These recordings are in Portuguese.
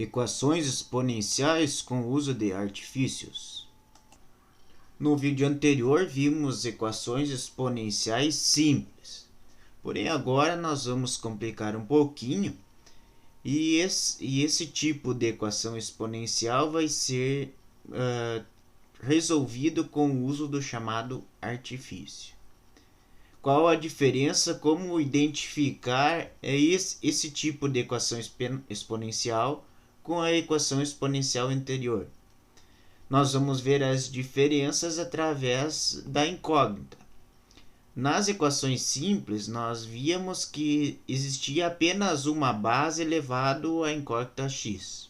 Equações exponenciais com o uso de artifícios. No vídeo anterior vimos equações exponenciais simples, porém agora nós vamos complicar um pouquinho e esse tipo de equação exponencial vai ser resolvido com o uso do chamado artifício. Qual a diferença? Como identificar esse tipo de equação exponencial com a equação exponencial anterior? Nós vamos ver as diferenças através da incógnita. Nas equações simples, nós víamos que existia apenas uma base elevado à incógnita x.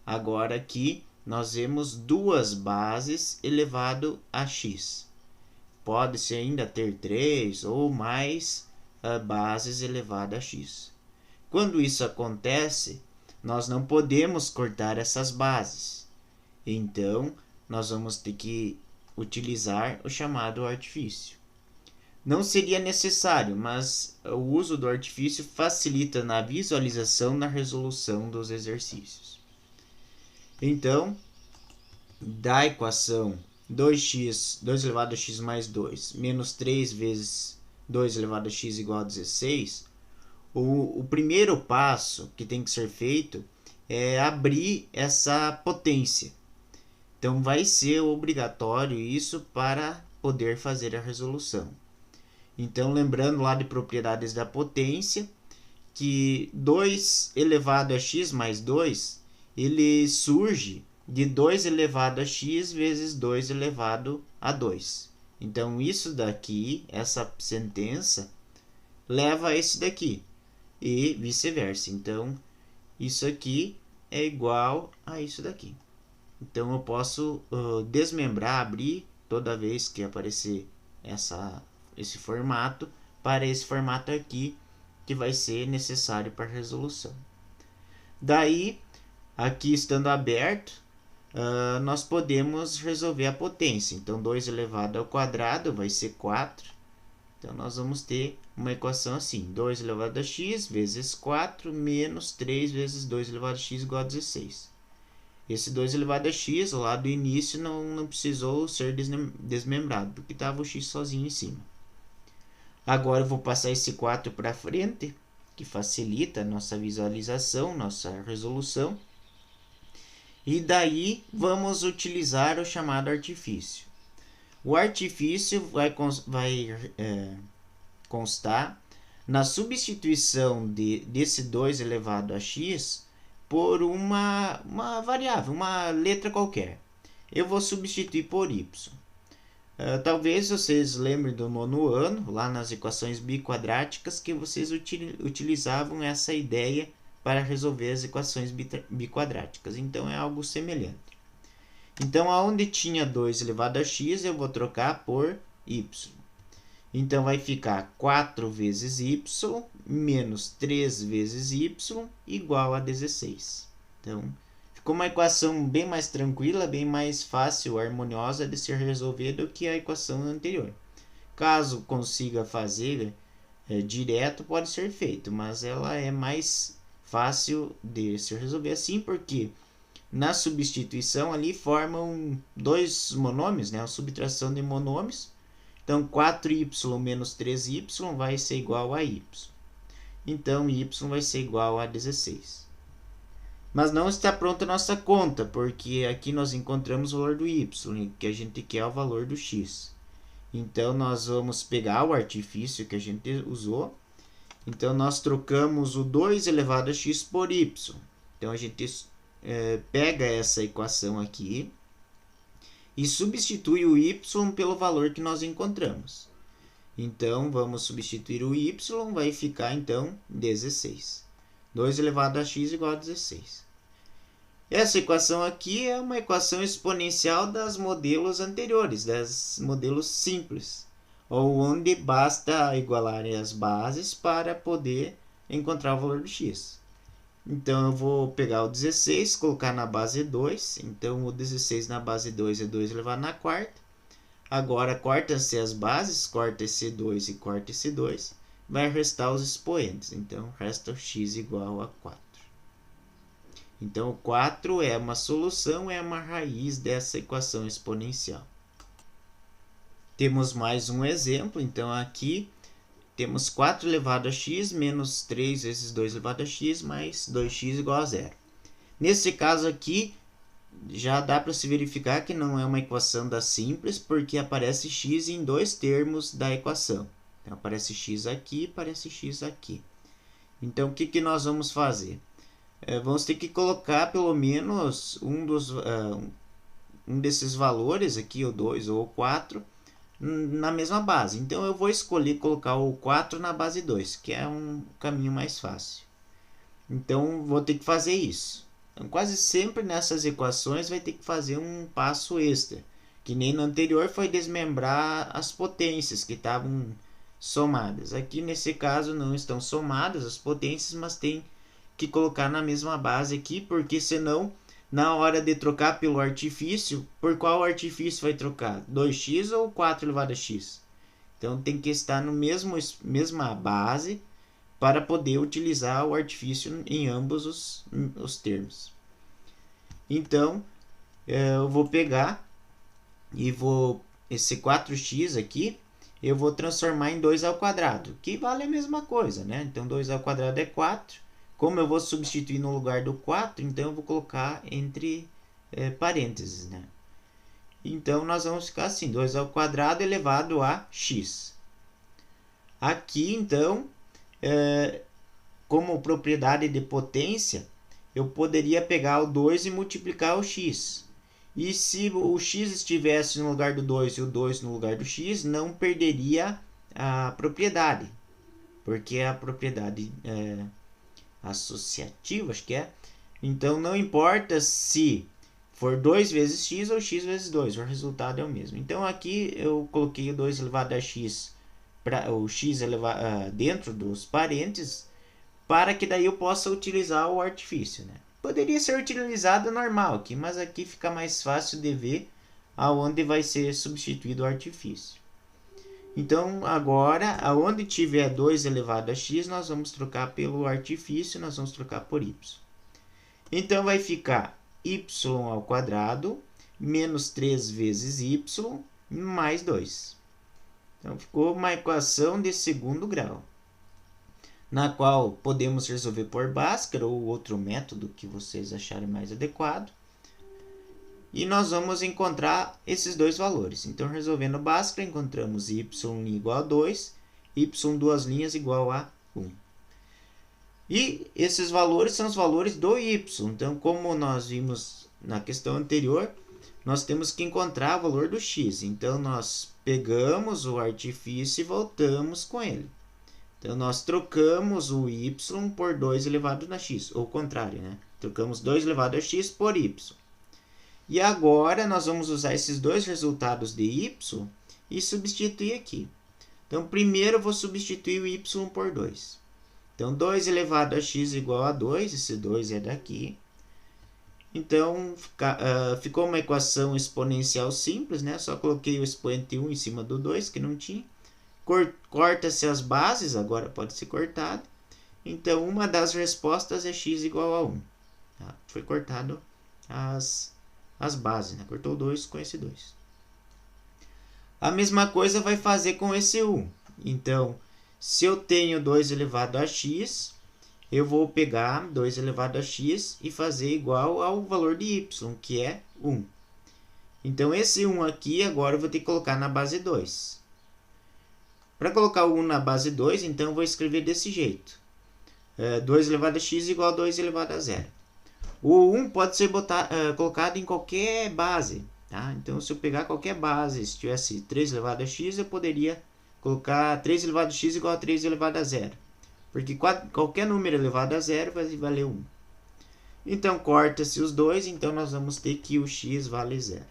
Agora aqui nós vemos duas bases elevado a x. Pode-se ainda ter 3 ou mais bases elevado a x. Quando isso acontece, nós não podemos cortar essas bases. Então, nós vamos ter que utilizar o chamado artifício. Não seria necessário, mas o uso do artifício facilita na visualização e na resolução dos exercícios. Então, da equação 2 elevado a x mais 2 menos 3 vezes 2 elevado a x igual a 16, o primeiro passo que tem que ser feito é abrir essa potência. Então, vai ser obrigatório isso para poder fazer a resolução. Então, lembrando lá de propriedades da potência, que 2 elevado a x mais 2, ele surge de 2 elevado a x vezes 2 elevado a 2. Então, isso daqui, essa sentença, leva a esse daqui e vice-versa. Então, isso aqui é igual a isso daqui. Então, eu posso desmembrar, abrir toda vez que aparecer esse formato para esse formato aqui, que vai ser necessário para a resolução. Daí, aqui estando aberto, nós podemos resolver a potência. Então, 2 elevado ao quadrado vai ser 4. Então, nós vamos ter uma equação assim. 2 elevado a x vezes 4 menos 3 vezes 2 elevado a x igual a 16. Esse 2 elevado a x, lá do início, não precisou ser desmembrado, porque estava o x sozinho em cima. Agora, eu vou passar esse 4 para frente, que facilita a nossa visualização, nossa resolução. E daí vamos utilizar o chamado artifício. O artifício vai constar na substituição desse 2 elevado a x por uma variável, uma letra qualquer. Eu vou substituir por y. Talvez vocês lembrem do nono ano, lá nas equações biquadráticas, que vocês utilizavam essa ideia para resolver as equações biquadráticas. Então, é algo semelhante. Então, aonde tinha 2 elevado a x, eu vou trocar por y. Então, vai ficar 4 vezes y menos 3 vezes y igual a 16. Então, ficou uma equação bem mais tranquila, bem mais fácil, harmoniosa de ser resolvida do que a equação anterior. Caso consiga fazer direto, pode ser feito, mas ela é mais fácil de se resolver assim, porque na substituição ali formam dois monômios, né? A subtração de monômios. Então, 4y menos 3y vai ser igual a y. Então, y vai ser igual a 16. Mas não está pronta a nossa conta, porque aqui nós encontramos o valor do y, que a gente quer o valor do x. Então, nós vamos pegar o artifício que a gente usou. Então, nós trocamos o 2 elevado a x por y. Então, a gente pega essa equação aqui e substitui o y pelo valor que nós encontramos. Então, vamos substituir o y, vai ficar, então, 16. 2 elevado a x igual a 16. Essa equação aqui é uma equação exponencial das modelos anteriores, das modelos simples, onde basta igualar as bases para poder encontrar o valor do x. Então, eu vou pegar o 16, colocar na base 2. Então, o 16 na base 2 é 2 elevado na quarta. Agora, corta-se as bases, corta esse 2 e corta esse 2. Vai restar os expoentes. Então, resta o x igual a 4. Então, o 4 é uma solução, é uma raiz dessa equação exponencial. Temos mais um exemplo, então aqui temos 4 elevado a x menos 3 vezes 2 elevado a x mais 2x igual a zero. Nesse caso aqui, já dá para se verificar que não é uma equação da simples, porque aparece x em dois termos da equação. Então, aparece x aqui, aparece x aqui. Então, o que nós vamos fazer? Vamos ter que colocar pelo menos um desses valores aqui, o 2 ou o 4, na mesma base. Então, eu vou escolher colocar o 4 na base 2, que é um caminho mais fácil. Então, vou ter que fazer isso. Então, quase sempre nessas equações vai ter que fazer um passo extra, que nem no anterior foi desmembrar as potências que estavam somadas. Aqui nesse caso não estão somadas as potências, mas tem que colocar na mesma base aqui, porque senão na hora de trocar pelo artifício, por qual artifício vai trocar? 2x ou 4 elevado a x? Então tem que estar no mesma base para poder utilizar o artifício em ambos os termos. Então, eu vou pegar e esse 4x aqui, eu vou transformar em 2 ao quadrado, que vale a mesma coisa, né? Então, 2 ao quadrado é 4. Como eu vou substituir no lugar do 4, então eu vou colocar entre parênteses, né? Então, nós vamos ficar assim, 2 ao quadrado elevado a x. Aqui, então, como propriedade de potência, eu poderia pegar o 2 e multiplicar o x. E se o x estivesse no lugar do 2 e o 2 no lugar do x, não perderia a propriedade, porque é a propriedade associativa, acho que é. Então, não importa se for 2 vezes x ou x vezes 2, o resultado é o mesmo. Então, aqui eu coloquei o 2 elevado a x, o x dentro dos parênteses, para que daí eu possa utilizar o artifício, né? Poderia ser utilizado normal aqui, mas aqui fica mais fácil de ver aonde vai ser substituído o artifício. Então, agora, aonde tiver 2 elevado a x, nós vamos trocar pelo artifício, nós vamos trocar por y. Então, vai ficar y ao quadrado menos 3 vezes y mais 2. Então, ficou uma equação de segundo grau, na qual podemos resolver por Bhaskara ou outro método que vocês acharem mais adequado. E nós vamos encontrar esses dois valores. Então, resolvendo Bhaskara, encontramos y igual a 2, y duas linhas igual a 1. E esses valores são os valores do y. Então, como nós vimos na questão anterior, nós temos que encontrar o valor do x. Então, nós pegamos o artifício e voltamos com ele. Então, nós trocamos o y por 2 elevado a x, ou o contrário, né? Trocamos 2 elevado a x por y. E agora, nós vamos usar esses dois resultados de y e substituir aqui. Então, primeiro eu vou substituir o y por 2. Então, 2 elevado a x igual a 2, esse 2 é daqui. Então, ficou uma equação exponencial simples, né? Só coloquei o expoente 1 em cima do 2, que não tinha. Corta-se as bases, agora pode ser cortado. Então, uma das respostas é x igual a 1. Tá? Foi cortado as bases, né? Cortou 2 com esse 2. A mesma coisa vai fazer com esse 1. Então, se eu tenho 2 elevado a x, eu vou pegar 2 elevado a x e fazer igual ao valor de y, que é 1. Então, esse 1 aqui, agora eu vou ter que colocar na base 2. Para colocar o 1 na base 2, então eu vou escrever desse jeito. 2 elevado a x igual a 2 elevado a 0. O 1 pode ser colocado em qualquer base. Tá? Então, se eu pegar qualquer base, se tivesse 3 elevado a x, eu poderia colocar 3 elevado a x igual a 3 elevado a 0. Porque qualquer número elevado a 0 vai valer 1. Então, corta-se os dois, então nós vamos ter que o x vale 0.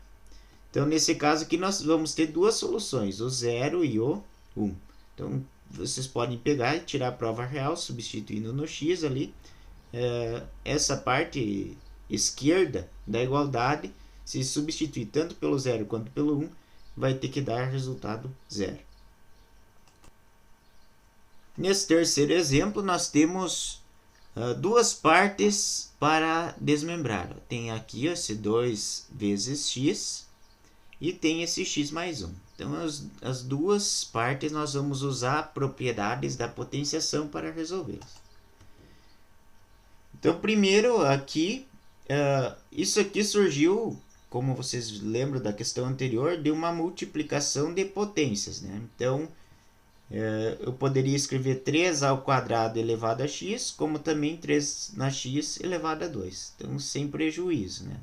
Então, nesse caso aqui, nós vamos ter duas soluções, o 0 e o 1. Então, vocês podem pegar e tirar a prova real, substituindo no x ali. Essa parte esquerda da igualdade, se substituir tanto pelo 0 quanto pelo 1, vai ter que dar resultado 0. Nesse terceiro exemplo, nós temos duas partes para desmembrar. Tem aqui esse 2 vezes x e tem esse x mais 1. Então, as duas partes nós vamos usar propriedades da potenciação para resolvê-las. Então, primeiro aqui, isso aqui surgiu, como vocês lembram da questão anterior, de uma multiplicação de potências, né? Então, eu poderia escrever 3 ao quadrado elevado a x, como também 3 na x elevado a 2. Então, sem prejuízo, né?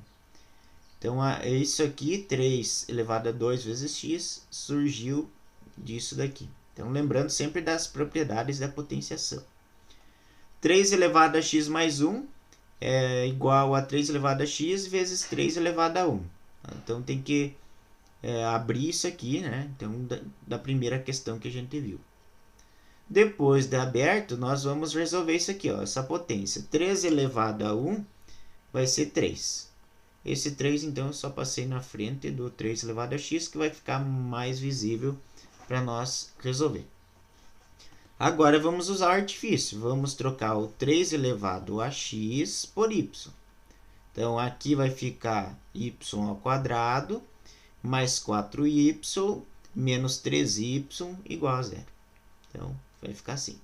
Então, isso aqui, 3 elevado a 2 vezes x, surgiu disso daqui. Então, lembrando sempre das propriedades da potenciação. 3 elevado a x mais 1 é igual a 3 elevado a x vezes 3 elevado a 1. Então, tem que abrir isso aqui, né? Então, da primeira questão que a gente viu. Depois de aberto, nós vamos resolver isso aqui, ó, essa potência. 3 elevado a 1 vai ser 3. Esse 3, então, eu só passei na frente do 3 elevado a x, que vai ficar mais visível para nós resolver. Agora, vamos usar o artifício. Vamos trocar o 3 elevado a x por y. Então, aqui vai ficar y ao quadrado mais 4y menos 3y igual a 0. Então, vai ficar assim.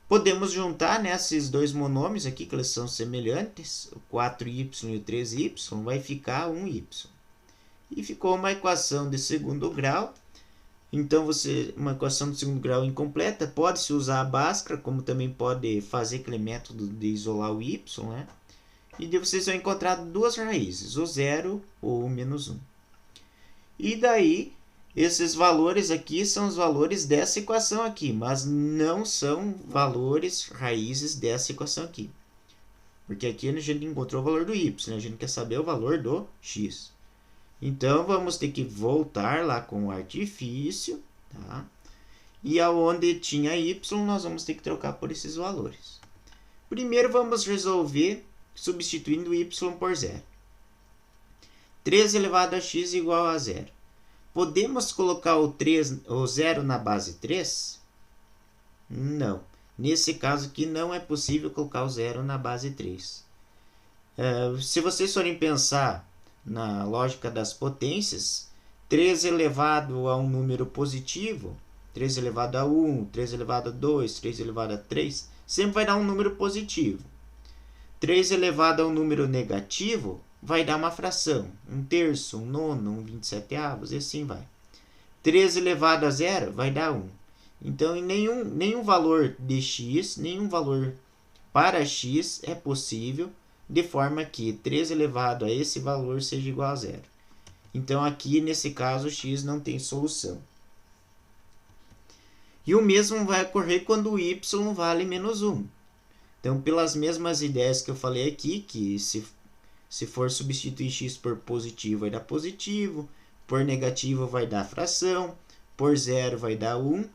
Podemos juntar, né, esses dois monômios aqui, que eles são semelhantes. O 4y e o 3y vai ficar 1y. E ficou uma equação de segundo grau. Então, uma equação de segundo grau incompleta, pode-se usar a Bhaskara, como também pode fazer aquele método de isolar o y, né? E daí vocês vão encontrar duas raízes, o 0 ou o menos 1. E daí, esses valores aqui são os valores dessa equação aqui, mas não são valores raízes dessa equação aqui. Porque aqui a gente encontrou o valor do y, né? A gente quer saber o valor do x. Então, vamos ter que voltar lá com o artifício, tá? E aonde tinha y, nós vamos ter que trocar por esses valores. Primeiro, vamos resolver substituindo y por 0. 3 elevado a x igual a 0. Podemos colocar o 0 na base 3? Não. Nesse caso aqui, não é possível colocar o 0 na base 3. Se vocês forem pensar na lógica das potências, 3 elevado a um número positivo, 3 elevado a 1, 3 elevado a 2, 3 elevado a 3, sempre vai dar um número positivo. 3 elevado a um número negativo vai dar uma fração, 1/3, 1/9, 1/27, e assim vai. 3 elevado a 0 vai dar 1. Então, em nenhum valor de x, nenhum valor para x é possível, de forma que 3 elevado a esse valor seja igual a 0. Então, aqui, nesse caso, x não tem solução. E o mesmo vai ocorrer quando o y vale menos 1. Então, pelas mesmas ideias que eu falei aqui, que se for substituir x por positivo, vai dar positivo, por negativo vai dar fração, por 0 vai dar 1.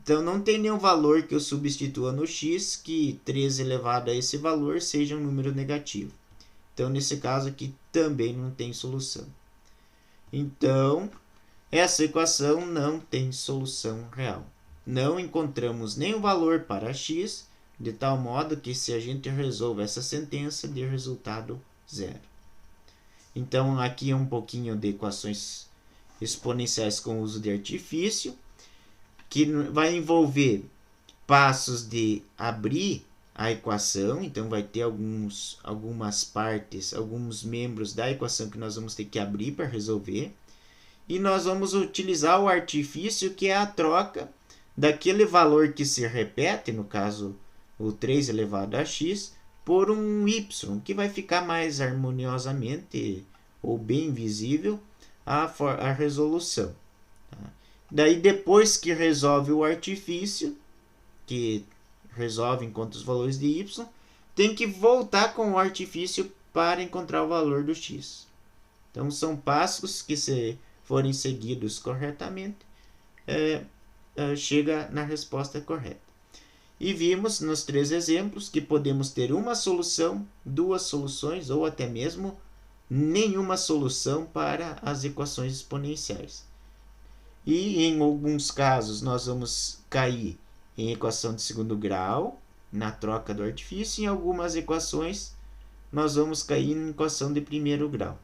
Então, não tem nenhum valor que eu substitua no x que 3 elevado a esse valor seja um número negativo. Então, nesse caso aqui, também não tem solução. Então, essa equação não tem solução real. Não encontramos nenhum valor para x, de tal modo que se a gente resolve essa sentença, dê resultado 0. Então, aqui é um pouquinho de equações exponenciais com uso de artifício, que vai envolver passos de abrir a equação. Então, vai ter algumas partes, alguns membros da equação que nós vamos ter que abrir para resolver. E nós vamos utilizar o artifício, que é a troca daquele valor que se repete, no caso, o 3 elevado a x, por um y, que vai ficar mais harmoniosamente ou bem visível a resolução. Tá? Daí, depois que resolve o artifício, que resolve enquanto os valores de y, tem que voltar com o artifício para encontrar o valor do x. Então, são passos que, se forem seguidos corretamente, chega na resposta correta. E vimos nos 3 exemplos que podemos ter uma solução, 2 soluções ou até mesmo nenhuma solução para as equações exponenciais. E em alguns casos nós vamos cair em equação de segundo grau, na troca do artifício. Em algumas equações nós vamos cair em equação de primeiro grau.